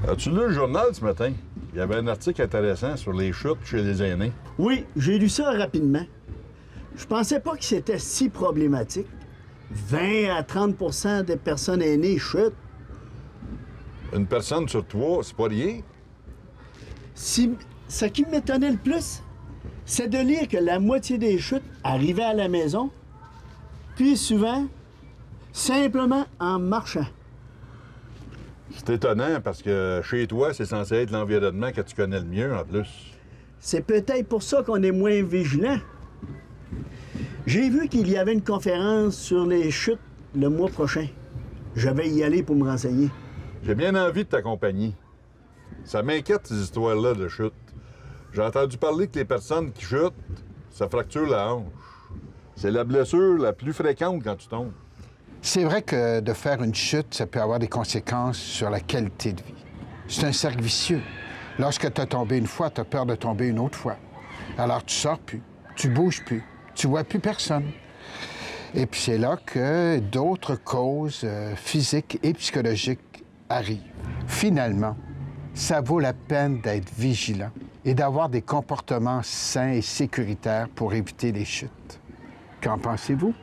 As-tu lu le journal ce matin? Il y avait un article intéressant sur les chutes chez les aînés. Oui, j'ai lu ça rapidement. Je pensais pas que c'était si problématique. 20 à 30 des personnes aînées chutent. Une personne sur trois, c'est pas rien. Ce qui m'étonnait le plus, c'est de lire que la moitié des chutes arrivaient à la maison, puis souvent, simplement en marchant. C'est étonnant parce que chez toi, c'est censé être l'environnement que tu connais le mieux en plus. C'est peut-être pour ça qu'on est moins vigilant. J'ai vu qu'il y avait une conférence sur les chutes le mois prochain. Je vais y aller pour me renseigner. J'ai bien envie de t'accompagner. Ça m'inquiète, ces histoires-là de chute. J'ai entendu parler que les personnes qui chutent, ça fracture la hanche. C'est la blessure la plus fréquente quand tu tombes. C'est vrai que de faire une chute, ça peut avoir des conséquences sur la qualité de vie. C'est un cercle vicieux. Lorsque tu as tombé une fois, tu as peur de tomber une autre fois. Alors tu sors plus, tu bouges plus, tu vois plus personne. Et puis c'est là que d'autres causes physiques et psychologiques arrivent. Finalement, ça vaut la peine d'être vigilant et d'avoir des comportements sains et sécuritaires pour éviter les chutes. Qu'en pensez-vous?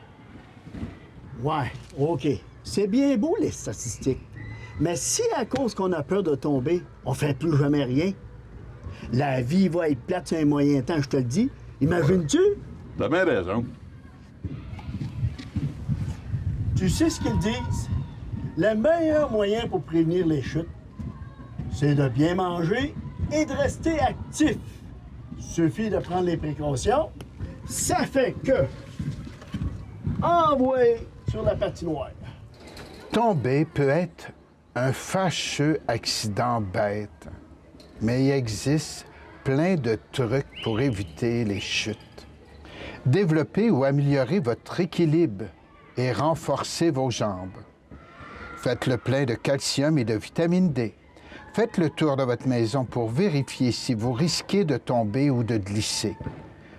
Ouais, OK. C'est bien beau, les statistiques. Mais si, à cause qu'on a peur de tomber, on fait plus jamais rien, la vie va être plate sur un moyen temps, je te le dis. Imagines-tu? T'as bien raison. Tu sais ce qu'ils disent? Le meilleur moyen pour prévenir les chutes, c'est de bien manger et de rester actif. Suffit de prendre les précautions. Ça fait que... envoyer sur la patinoire. Tomber peut être un fâcheux accident bête, mais il existe plein de trucs pour éviter les chutes. Développer ou améliorer votre équilibre et renforcer vos jambes. Faites le plein de calcium et de vitamine D. Faites le tour de votre maison pour vérifier si vous risquez de tomber ou de glisser,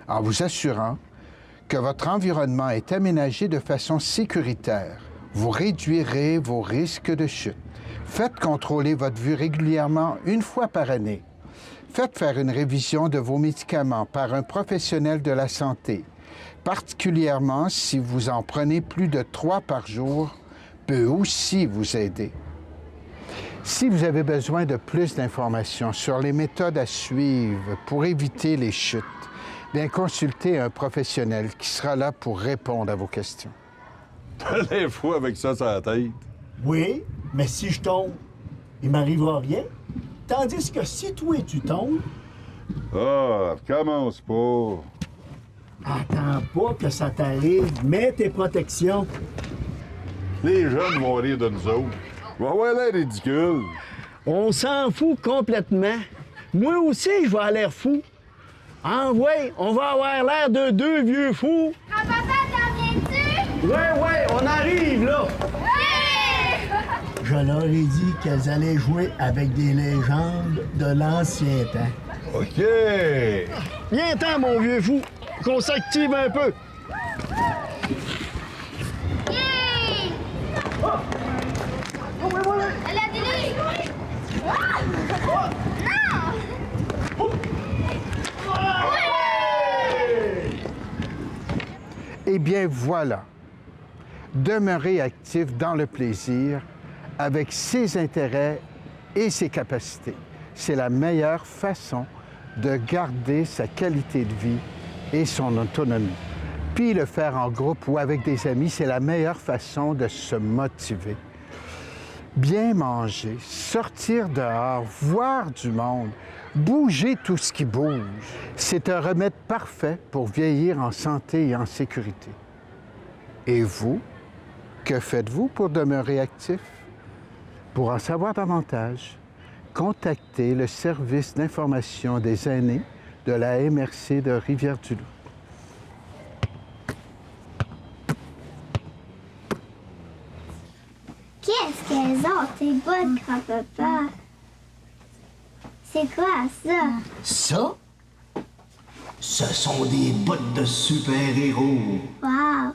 en vous assurant que votre environnement est aménagé de façon sécuritaire. Vous réduirez vos risques de chute. Faites contrôler votre vue régulièrement une fois par année. Faites faire une révision de vos médicaments par un professionnel de la santé, particulièrement si vous en prenez plus de 3 par jour, peut aussi vous aider. Si vous avez besoin de plus d'informations sur les méthodes à suivre pour éviter les chutes, bien consultez un professionnel qui sera là pour répondre à vos questions. T'as l'air fou avec ça sur la tête. Oui, mais si je tombe, il m'arrivera rien. Tandis que si toi tu tombes, Ah, commence pas. attends pas que ça t'arrive, mets tes protections. Les jeunes vont rire de nous autres. Va avoir l'air ridicule. On s'en fout complètement. Moi aussi, je vais avoir l'air fou. Ouais, on va avoir l'air de deux vieux fous. Ah, papa, t'en viens-tu? Ouais, on arrive, là. Oui! Je leur ai dit qu'elles allaient jouer avec des légendes de l'ancien temps. OK. Viens-t'en, mon vieux fou, qu'on s'active un peu. Yay! Elle a des lunettes. Non! Eh bien, voilà. Demeurez actif dans le plaisir avec ses intérêts et ses capacités. C'est la meilleure façon de garder sa qualité de vie et son autonomie. Puis le faire en groupe ou avec des amis, c'est la meilleure façon de se motiver. Bien manger, sortir dehors, voir du monde, bouger tout ce qui bouge. C'est un remède parfait pour vieillir en santé et en sécurité. Et vous, que faites-vous pour demeurer actif? Pour en savoir davantage, contactez le service d'information des aînés de la MRC de Rivière-du-Loup. Qu'est-ce qu'elles ont, tes bottes, grand-papa? C'est quoi ça? Ça, ce sont des bottes de super-héros. Wow!